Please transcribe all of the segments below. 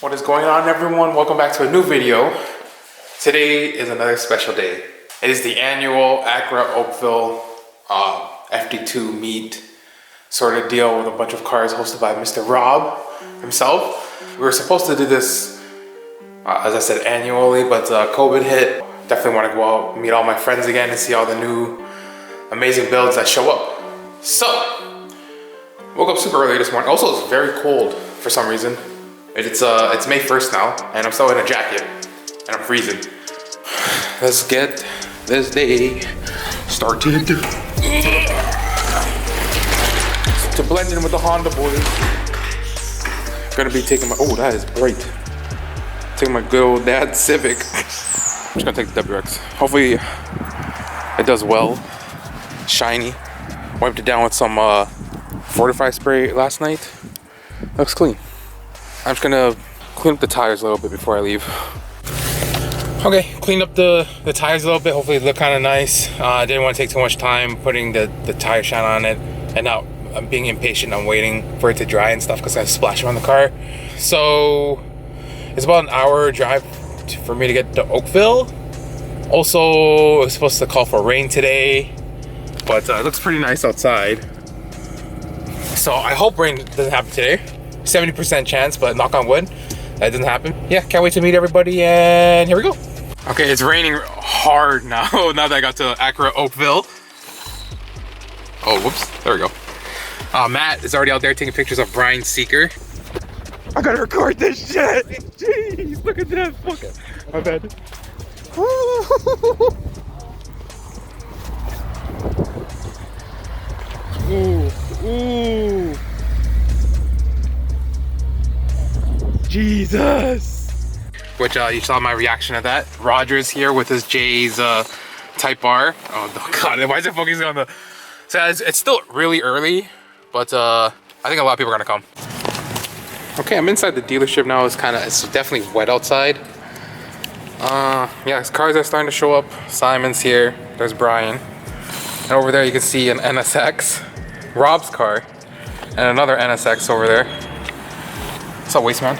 What is going on, everyone? Welcome back to a new video. Today is another special day. It is the annual Acura Oakville FD2 meet sort of deal with a bunch of cars hosted by Mr. Rob himself. We were supposed to do this, as I said, annually, but COVID hit. Definitely want to go out, meet all my friends again, and see all the new amazing builds that show up. So, woke up super early this morning. Also, it's very cold for some reason. It's May 1st now, and I'm still in a jacket, and I'm freezing. Let's get this day started. To blend in with the Honda boys. Gonna be taking my, oh, that is bright. Taking my good old dad Civic. I'm just gonna take the WX. Hopefully it does well. Shiny. Wiped it down with some Fortify spray last night. Looks clean. I'm just gonna clean up the tires a little bit before I leave. Okay, cleaned up the tires a little bit. Hopefully they look kind of nice. I didn't want to take too much time putting the tire shine on it. And now I'm being impatient. I'm waiting for it to dry and stuff because I splash on the car. So it's about an hour drive for me to get to Oakville. Also, it's supposed to call for rain today, but it looks pretty nice outside. So I hope rain doesn't happen today. 70% chance, but knock on wood, that doesn't happen. Yeah, can't wait to meet everybody, and here we go. Okay, it's raining hard now, now that I got to Acura Oakville. Oh, whoops, there we go. Matt is already out there taking pictures of Brian's Seeker. I gotta record this shit! Jeez, look at that fucking, my bad. Ooh, ooh. Jesus! Which you saw my reaction to that. Roger's here with his J's Type R. Oh god, why is it focusing on the... So it's still really early, but I think a lot of people are gonna come. Okay, I'm inside the dealership now. It's definitely wet outside. Yeah, cars are starting to show up. Simon's here. There's Brian. And over there you can see an NSX. Rob's car. And another NSX over there. What's up, Waste Man?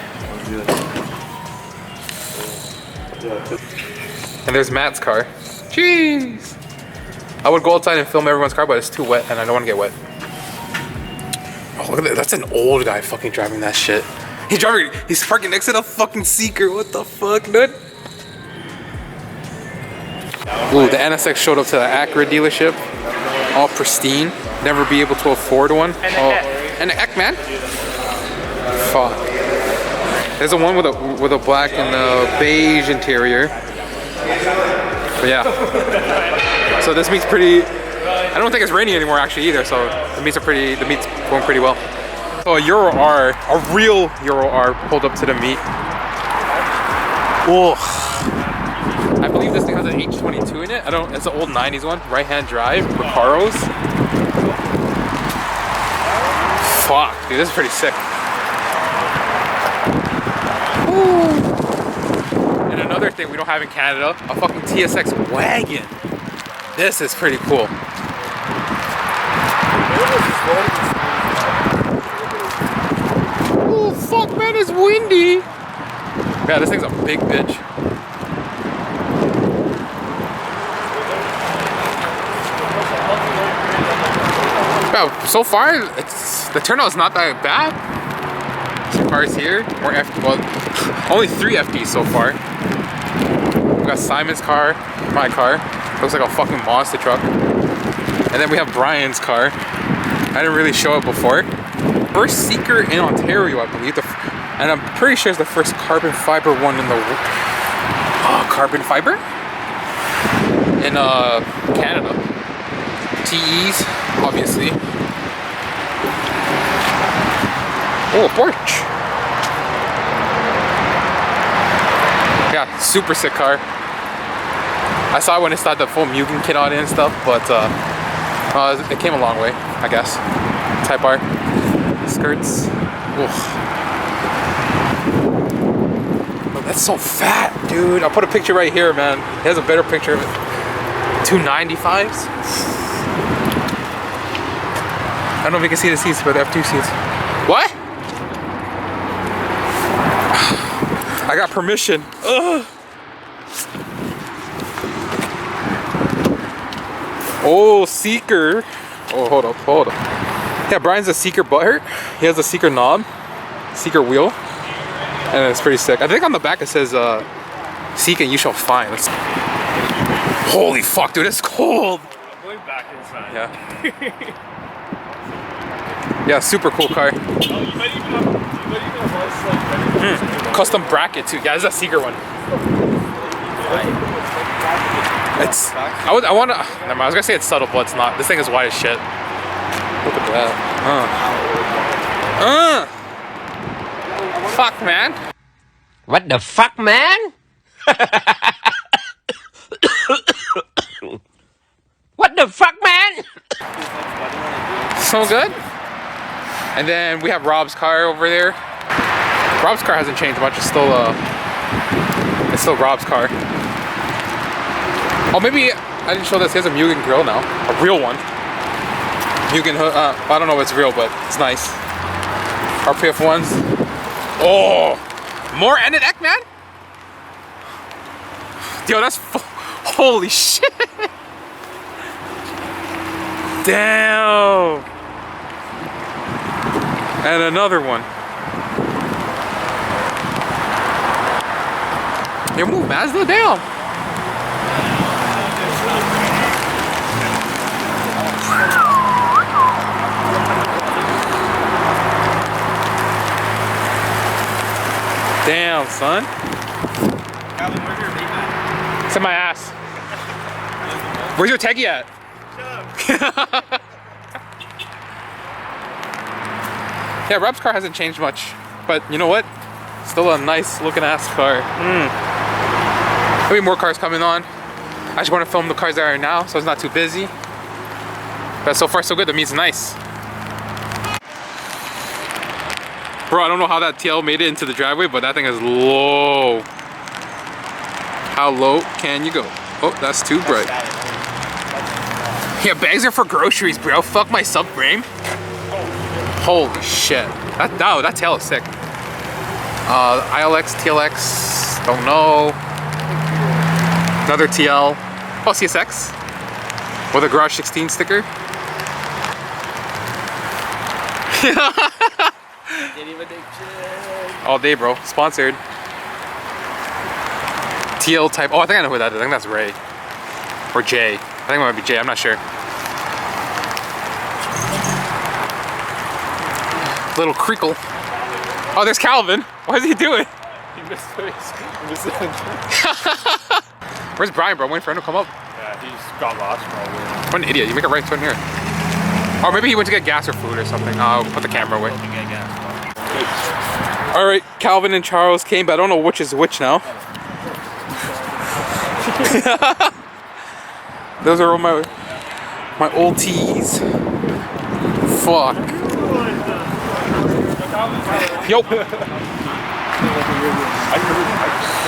And there's Matt's car. Jeez! I would go outside and film everyone's car, but it's too wet and I don't want to get wet. Oh, look at that. That's an old guy fucking driving that shit. He's parking next to the fucking Seeker. What the fuck, dude? Ooh, the NSX showed up to the Acura dealership. All pristine. Never be able to afford one. And the Eck, man. Fuck. There's a one with a black and beige interior. But yeah. So this meet's pretty. I don't think it's raining anymore actually either. So the meet's going pretty well. So a Euro R, a real Euro R, pulled up to the meet. Oh. I believe this thing has an H22 in it. It's an old 90s one. Right-hand drive, Recaros. Fuck, dude, this is pretty sick. Ooh. And another thing we don't have in Canada, a fucking CSX wagon. This is pretty cool. Oh fuck, man, it's windy. Yeah, this thing's a big bitch. Yeah, so far, the turnout's not that bad. Some cars here, more FD, well, only 3 FDs so far. We got Simon's car, my car, looks like a fucking monster truck. And then we have Brian's car. I didn't really show it before. First Seeker in Ontario, I believe, and I'm pretty sure it's the first carbon fiber one in the carbon fiber in Canada. TEs, obviously. Oh, a Porsche. Yeah, super sick car. I saw it when it started the full Mugen kit on it and stuff, but it came a long way, I guess. Type R. Skirts. Oh, that's so fat, dude. I'll put a picture right here, man. He has a better picture of it. 295s. I don't know if you can see the seats, but they have 2 seats. What? I got permission. Ugh. Oh, Seeker. Oh, hold up. Yeah, Brian's a Seeker butthurt. He has a Seeker knob, Seeker wheel, and it's pretty sick. I think on the back it says, "Seek and you shall find." Holy fuck, dude, it's cold. I'm going back inside. Yeah. Yeah, super cool car. Oh, you might even have Custom bracket too. Yeah, this is a Seeker one. It's. I want to. Never mind, I was gonna say it's subtle, but it's not. This thing is wide as shit. Look at that. Fuck, man. What the fuck, man? What the fuck, man? So good. And then we have Rob's car over there. Rob's car hasn't changed much. It's still Rob's car. Oh, maybe I didn't show this. He has a Mugen grill now, a real one. Mugen hood. I don't know if it's real, but it's nice. RPF ones. Oh, more NSX, man. Yo, that's holy shit. Damn. And another one. Yo, move, Mazda, damn. Damn, son. Calvin, where's your vape at? It's in my ass. Where's your Teggy at? Yeah, Rob's car hasn't changed much, but you know what? Still a nice looking ass car. There'll be more cars coming on. I just want to film the cars that are now, so it's not too busy. But so far so good. That means nice. Bro, I don't know how that TL made it into the driveway, but that thing is low. How low can you go? Oh, that's too bright. Yeah, bags are for groceries, bro. Fuck my subframe. Holy shit. That tail is sick. ILX, TLX, don't know. Another TL. Oh, CSX. With a Garage 16 sticker. All day, bro. Sponsored. TL type. Oh, I think I know who that is. I think that's Ray. Or Jay. I think it might be Jay. I'm not sure. Little creakle. Oh, there's Calvin. What is he doing? He missed it. Where's Brian, bro? I'm waiting for him to come up. Yeah, he's got lost probably. What an idiot. You make a right turn here. Or maybe he went to get gas or food or something. I'll put the camera away. Alright, Calvin and Charles came, but I don't know which is which now. Those are all my old tees. Fuck. Yo.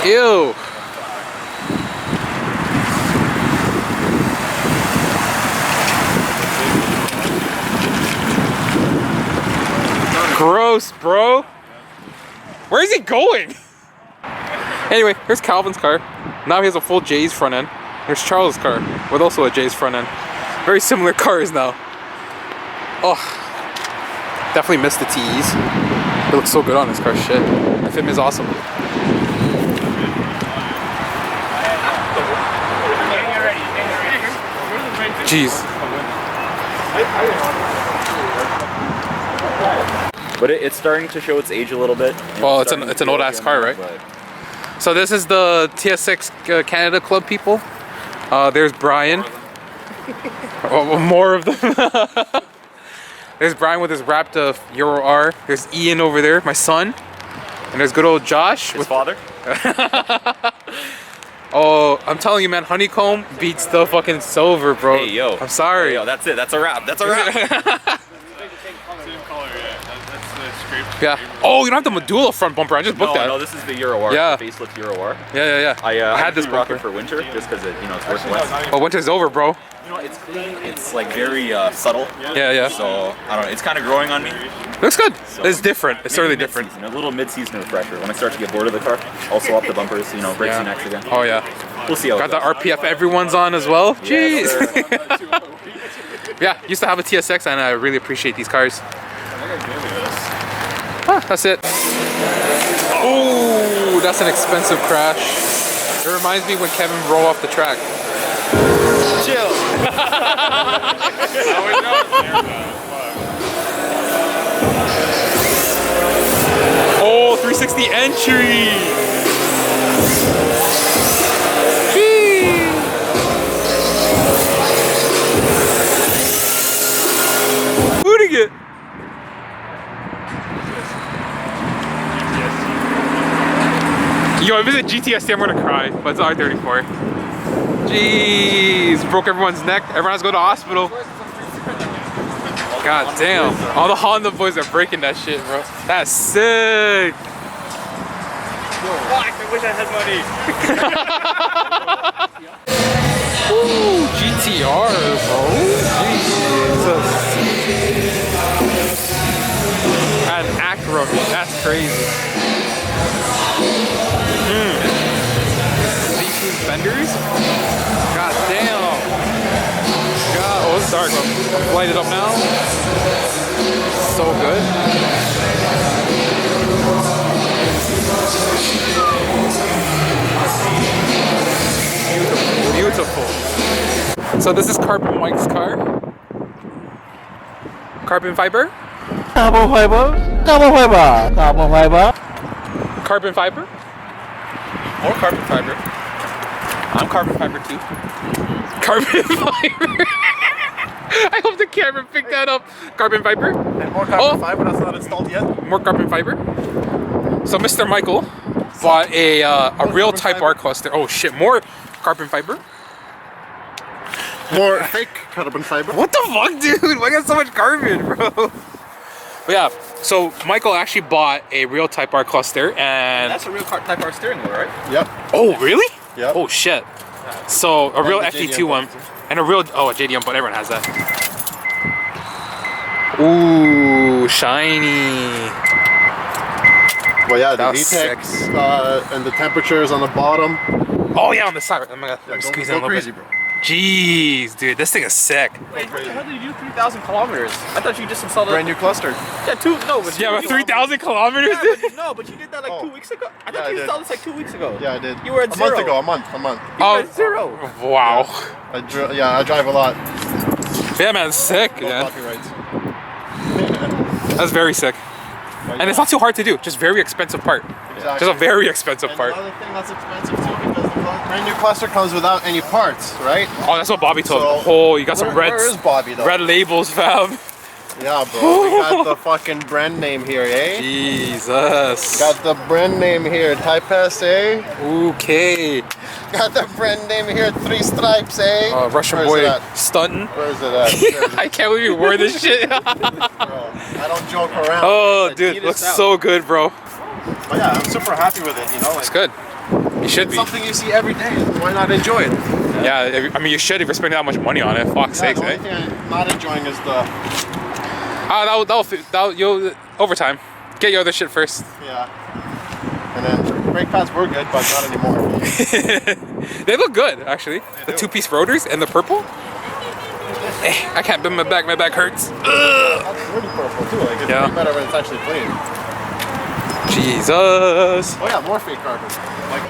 Ew. Gross, bro. Where is he going? Anyway, here's Calvin's car. Now he has a full J's front end. There's Charles' car with also a J's front end. Very similar cars now. Oh, definitely missed the T's. It looks so good on this car. Shit, the fit is awesome. Jeez. But it's starting to show its age a little bit. Well, it's an old ass car, right? So this is the TSX Canada Club people. There's Brian. Oh, more of them. There's Brian with his wrapped Euro R. There's Ian over there, my son. And there's good old Josh. His father? Oh, I'm telling you, man, honeycomb beats the fucking silver, bro. Hey, yo. I'm sorry. Hey, yo, that's it. That's a wrap. That's a wrap. Same color, yeah. That's Yeah. Oh, you don't have the Medulla front bumper. I just booked that. No, this is the Euro R. Yeah. The facelift Euro R. Yeah. I had this rock bumper it for winter just because it, it's worth less. But winter's over, bro. You know, it's clean. It's like very subtle. Yeah. So I don't know. It's kind of growing on me. Looks good. So, It's different. It's certainly different. A little mid-season refresher. When I start to get bored of the car, I'll swap the bumpers. You know, brakes and necks again. Oh yeah. We'll see how Got it the goes. RPF everyone's on as well. Jeez. Yes, Yeah, used to have a TSX and I really appreciate these cars. That's it. Oh, that's an expensive crash. It reminds me when Kevin rolled off the track. Chill. Oh, 360 entry. Booting it. Yo, if it's a GTSC, I'm gonna cry, but it's R34. Jeez, broke everyone's neck. Everyone has to go to the hospital. God damn. All the Honda boys are breaking that shit, bro. That's sick. Fuck, I wish I had money. Ooh, GTR, bro. Jesus. An Acura, that's crazy. These fenders? God damn. God, oh, it's dark. Light it up now. So good. Beautiful. So this is Carbon Mike's car. Carbon fiber? Carbon fiber, carbon fiber, carbon fiber. Carbon fiber? More carbon fiber. I'm carbon fiber too. Carbon fiber. I hope the camera picked that up. Carbon fiber. And more carbon fiber that's not installed yet. More carbon fiber. So Mr. Michael bought a real Type R cluster. Oh shit, more carbon fiber. More fake carbon fiber. What the fuck, dude? Why got so much carbon, bro? But yeah, so Michael actually bought a real Type R cluster and... That's a real Type R steering wheel, right? Yep. Oh, really? Yep. Oh shit. So a real the FD2 JDM one. cluster. And a real... Oh, a JDM, but everyone has that. Ooh, shiny. Well, yeah, the That was VTEX and the temperatures on the bottom. Oh yeah, on the side. Oh my god. Yeah, Squeeze go in a little crazy, bit. bro. Jeez, dude, this thing is sick. Wait, how the hell did you do 3,000 kilometers? I thought you just installed Brand new cluster. Yeah, but Yeah, but 3,000 kilometers, Yeah, dude. but, no, but you did that like 2 weeks ago. I thought I you did. installed this like 2 weeks ago. Yeah, I did. You were at a zero. month ago. A month. You Oh. were at zero. Wow. I drive a lot. Yeah, man, it's sick, No man. copyrights. That's very sick. And it's not too hard to do, just very expensive part. Exactly. Just a very expensive And part. another thing that's expensive too, because the brand new cluster comes without any parts, right? Oh, that's what Bobby told me. So, Oh, you got some Where is Bobby though? red labels, fam. Yeah, bro. We got the fucking brand name here, eh? Jesus. Got the brand name here, Type S, eh? Okay. Got the brand name here, 3 stripes, eh? Russian Where's boy it at? stunting. Where is it at? I can't believe you wore this shit. Bro, I don't joke around. Oh, Like, dude, eat looks this out. so good, bro. But yeah, I'm super happy with it, you know? It's Like, good. You should be. something you see every day. Why not enjoy it? Yeah, I mean, you should if you're spending that much money on it. Fuck's Yeah, sakes, the only eh? thing I'm not enjoying is the, You'll over time. Get your other shit first. yeah. And then brake pads were good, but not anymore. They look good, actually. The do. 2-piece rotors and the purple. I can't bend my back. My back hurts. That's really purple too. Like, it's Yeah. way better when it's actually clean. Jesus. Oh yeah, more fake carbon. Like,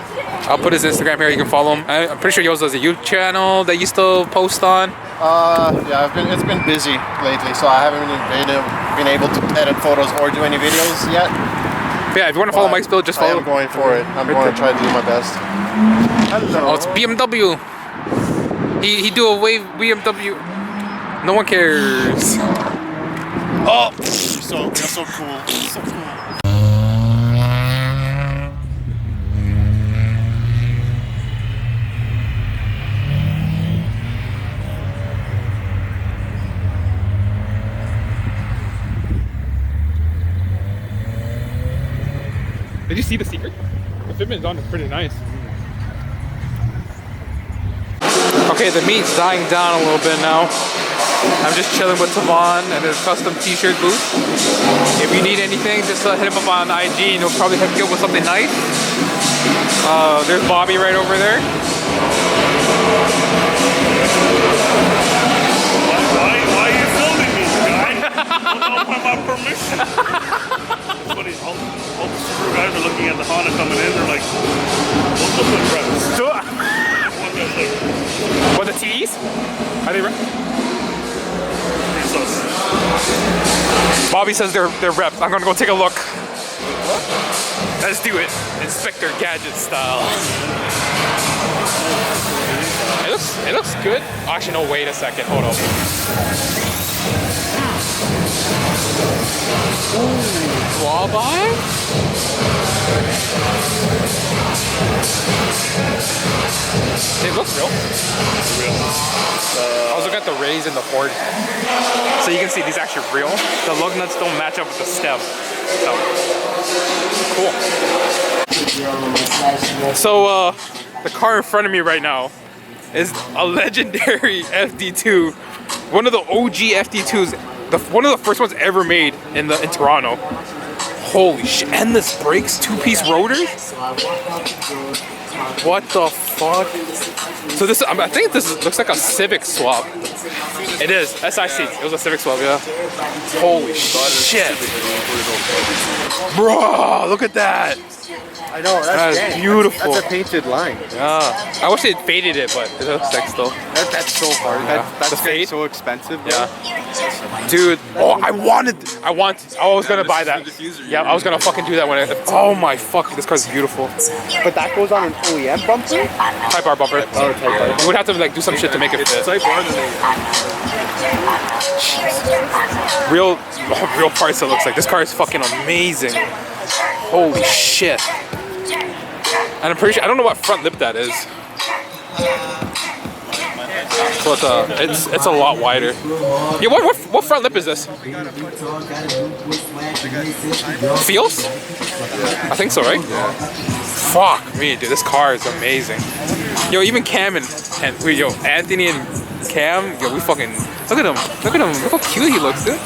I'll put his Instagram here. You can follow him. I'm pretty sure he also has a YouTube channel that you still post on. yeah, it's been busy lately, so I haven't been able to edit photos or do any videos yet. But yeah, if you want to follow Mike's build, just I follow. am going for it. I'm going to try to do my best. Hello. Oh, it's BMW. He do a wave BMW. No one cares. Oh. You're so cool. You're so cool. Did you see the secret? The fitment's on it pretty nice. Okay, the meat's dying down a little bit now. I'm just chilling with Tavon at his custom t-shirt booth. If you need anything, just hit him up on IG and he'll probably hook you up with something nice. There's Bobby right over there. Why are you filming me, guy? Without my permission. It's funny, all the super guys are looking at the Honda coming in, they're like, what's up with reps? One guy's like, What, the TEs? Are they right? it's us. Bobby says they're reps. I'm gonna go take a look. Let's do it. Inspector Gadget style. It looks good. Actually, no, wait a second. Hold up. Ooh, walleye? It looks real. I was looking at the rays in the Ford. So you can see these are actually real. The lug nuts don't match up with the stem. So, cool. So, the car in front of me right now is a legendary FD2. One of the OG FD2s. One of the first ones ever made in Toronto. Holy shit. Endless brakes, two-piece rotors? What the fuck? So this, I think this looks like a Civics swap. It is, SIC. It was a Civics swap, yeah. Holy shit. Bro, look at that. I know, That is beautiful. That's a painted line. Yeah. I wish they faded it, but it looks sick still. That's so hard. Yeah. That's The fade? so expensive. Bro. Yeah. Dude, oh, I was gonna buy that. Yeah, I was gonna fucking do that when oh my fuck, this car's beautiful. But that goes on an OEM bumper? Type R bumper. Oh, Type R. You would have to like do some shit to make it fit. Type R. Real parts it looks like. This car is fucking amazing. Holy shit. And I'm pretty sure, I don't know what front lip that is. But it's a lot wider. Yeah, what front lip is this? Feels? I think so, right? Yeah. Fuck me, dude. This car is amazing. Yo, even Cam and Anthony and Cam, yo, we fucking look at him. Look at him. Look how cute he looks, dude.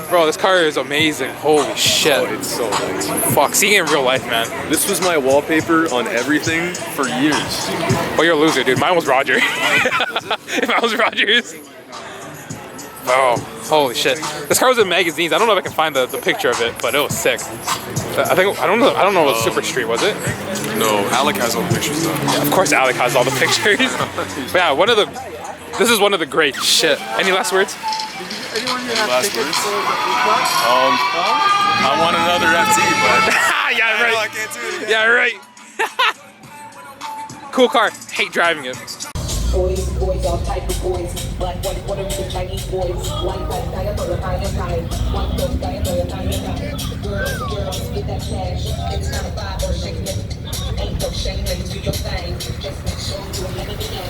Bro, this car is amazing. Holy shit. Oh, it's so nice. Fuck, seeing it in real life, man. This was my wallpaper on everything for years. Oh, you're a loser, dude. Mine was Roger. Mine was Roger's. Oh, holy shit. This car was in magazines. I don't know if I can find the picture of it, but it was sick. I don't know if it was Super Street, was it? No, Alec has all the pictures though. Yeah, of course Alec has all the pictures. But yeah, this is one of the great shit. Any last words? Last words? I want another FT, but yeah, right. I can't do it again. Yeah, right. Cool car. Hate driving it. Boys, all type of boys. Black, white, whatever the Chinese boys. White, I throw the pine and pine. White, I throw the pine and pine. Girls, get that cash. It's kind of vibe or shaking it. Ain't no shame in do your thing. Just make sure you let it be done.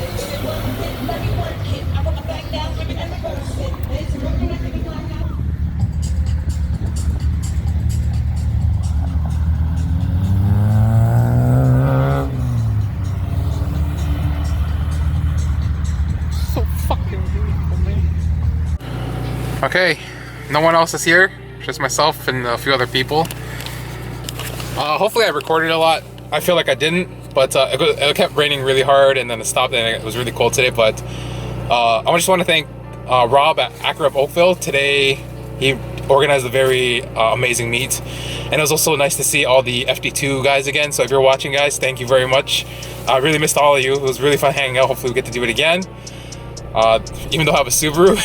Let me work it. I put my back down, baby, and reverse it. It's working like a black out. Okay, no one else is here, just myself and a few other people. Hopefully I recorded a lot. I feel like I didn't, but it kept raining really hard and then it stopped and it was really cold today. But I just want to thank Rob Acura Oakville. Today he organized a very amazing meet, and it was also nice to see all the FD2 guys again. So if you're watching, guys, thank you very much. I really missed all of you. It was really fun hanging out. Hopefully we get to do it again, even though I have a Subaru.